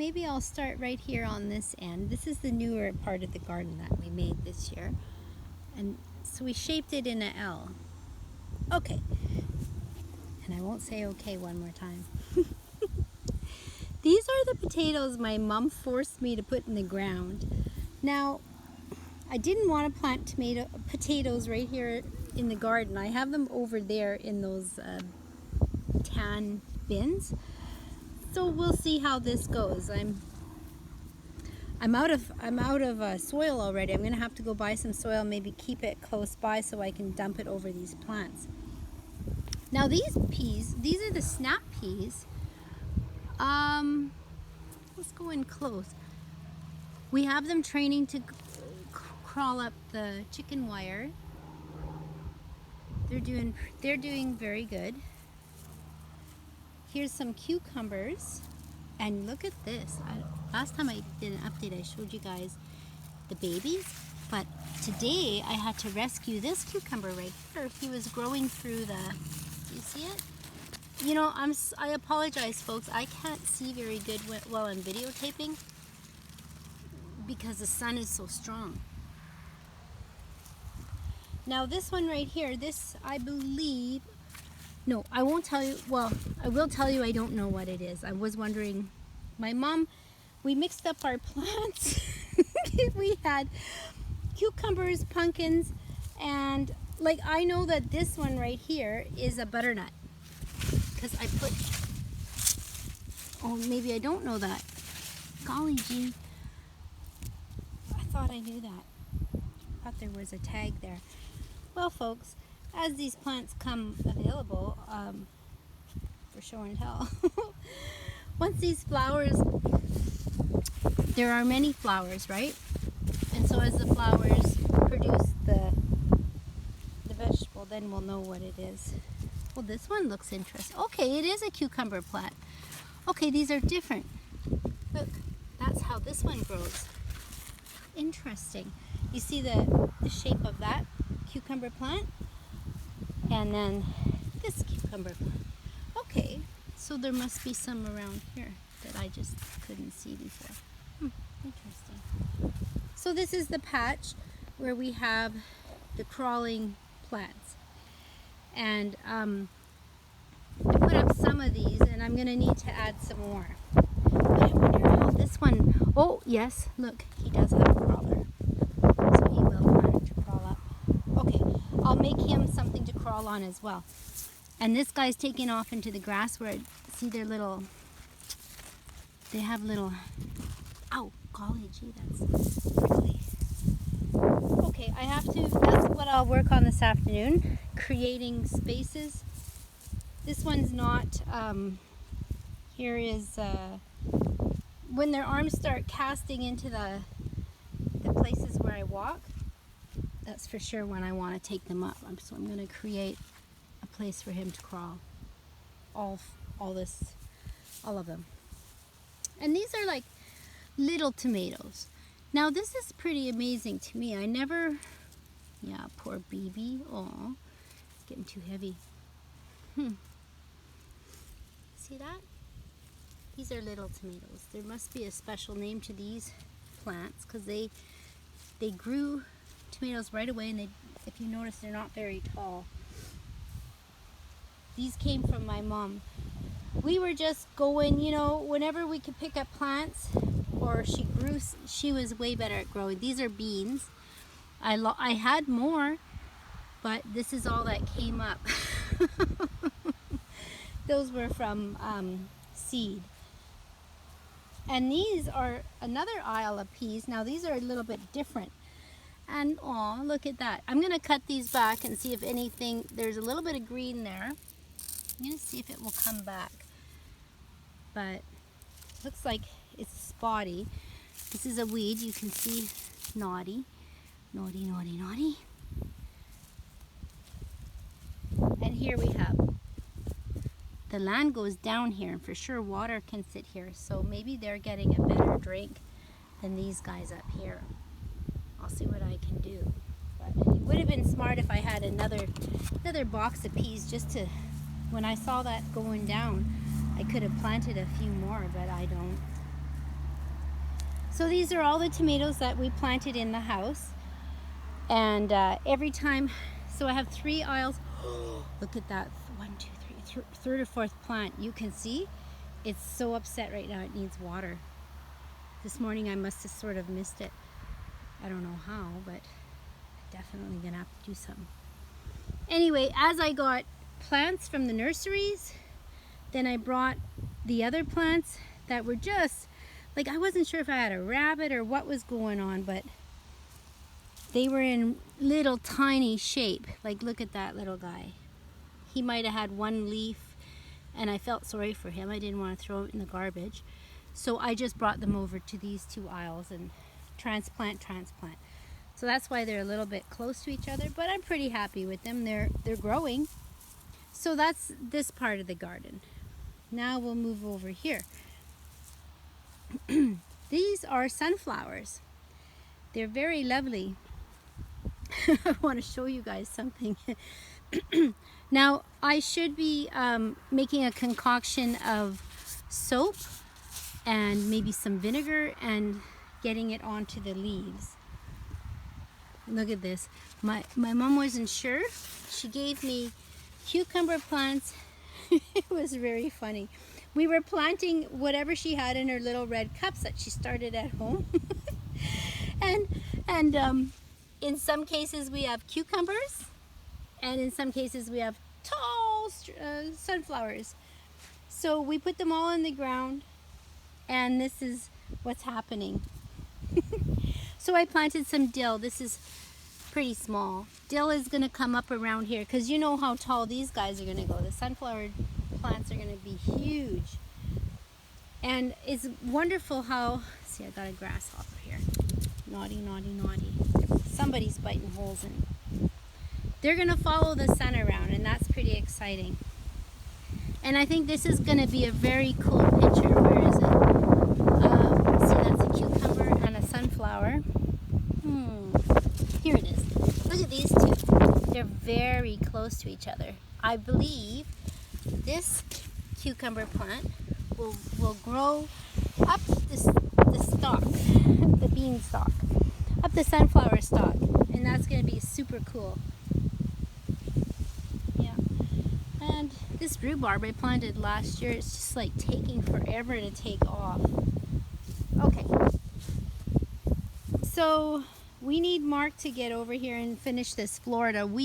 maybe I'll start right here on this end. This is the newer part of the garden that we made this year. And so we shaped it in an L. Okay. And I won't say okay one more time. These are the potatoes my mom forced me to put in the ground. Now, I didn't want to plant potatoes right here in the garden. I have them over there in those tan bins. So we'll see how this goes. I'm out of soil already. I'm gonna have to go buy some soil, maybe keep it close by so I can dump it over these plants. Now these peas, these are the snap peas. Let's go in close. We have them training to crawl up the chicken wire. They're doing very good. Here's some cucumbers, and look at this. Last time I did an update, I showed you guys the babies, but today I had to rescue this cucumber right here. He was growing through the, do you see it? You know, I apologize, folks. I can't see very good while I'm videotaping because the sun is so strong. Now this one right here, this I believe, no, I won't tell you, well, I will tell you I don't know what it is. I was wondering, my mom, we mixed up our plants. We had cucumbers, pumpkins, and like I know that this one right here is a butternut. Because I put, oh, maybe I don't know that. Golly gee. I thought I knew that. I thought there was a tag there. Well, folks, as these plants come available for show and tell, once these flowers, there are many flowers, right? And so as the flowers produce the vegetable, then we'll know what it is. Well, this one looks interesting. Okay, it is a cucumber plant. Okay, these are different. Look, that's how this one grows. Interesting. You see the shape of that cucumber plant? And then this cucumber plant. Okay, so there must be some around here that I just couldn't see before. Interesting. So this is the patch where we have the crawling plants. And I put up some of these, and I'm going to need to add some more. But I wonder how this one, oh yes, look, he does have a crawler. So he will learn to crawl up. Okay, I'll make him something to crawl on as well. And this guy's taking off into the grass where, see their little, they have little, ow, golly gee, that's prickly. Okay, I have to, that's what I'll work on this afternoon, creating spaces. This one's not, here is, when their arms start casting into the places where I walk, that's for sure when I want to take them up. So I'm going to create a place for him to crawl. All of them. And these are like little tomatoes. Now this is pretty amazing to me. I never, yeah, poor baby. Oh, it's getting too heavy. See that? These are little tomatoes. There must be a special name to these plants because they grew tomatoes right away, and they, if you notice, they're not very tall. These came from my mom. We were just going, you know, whenever we could pick up plants, or she was way better at growing. These are beans. I had more, but this is all that came up. Those were from seed. And these are another aisle of peas. Now these are a little bit different. And oh, look at that. I'm going to cut these back and see if anything, there's a little bit of green there. I'm going to see if it will come back. But looks like it's spotty. This is a weed. You can see naughty. Naughty, naughty, naughty. And here we have, the land goes down here, and for sure water can sit here. So maybe they're getting a better drink than these guys up here. I'll see what I can do. But it would have been smart if I had another box of peas just to, when I saw that going down, I could have planted a few more, but I don't. So these are all the tomatoes that we planted in the house. And every time, so I have 3 aisles. Look at that, 1, 2, 3, third or fourth plant. You can see it's so upset right now, it needs water. This morning I must have sort of missed it. I don't know how, but definitely gonna have to do something. Anyway, as I got plants from the nurseries, then I brought the other plants that were just, like, I wasn't sure if I had a rabbit or what was going on, but they were in little tiny shape. Like, look at that little guy. He might have had 1 leaf, and I felt sorry for him. I didn't want to throw it in the garbage. So I just brought them over to these 2 aisles and transplant. So that's why they're a little bit close to each other, but I'm pretty happy with them. They're growing. So that's this part of the garden. Now we'll move over here. These are sunflowers. They're very lovely. I want to show you guys something. Now, I should be making a concoction of soap and maybe some vinegar and getting it onto the leaves. Look at this. My mom wasn't sure. She gave me cucumber plants. It was very funny. We were planting whatever she had in her little red cups that she started at home. and in some cases we have cucumbers, and in some cases we have tall sunflowers. So we put them all in the ground, and this is what's happening. So I planted some dill. This is pretty small. Dill is going to come up around here because you know how tall these guys are going to go. The sunflower plants are going to be huge. And it's wonderful how, see, I got a grasshopper here. Naughty, naughty, naughty. Somebody's biting holes in. They're going to follow the sun around, and that's pretty exciting. And I think this is going to be a very cool picture. Where is it? See, that's a cucumber and a sunflower. Here it is. Look at these 2. They're very close to each other. I believe this cucumber plant will grow up the stalk, the bean stalk, up the sunflower stalk, and that's going to be super cool. Yeah. And this rhubarb I planted last year, it's just like taking forever to take off. Okay. So we need Mark to get over here and finish this Florida wheat.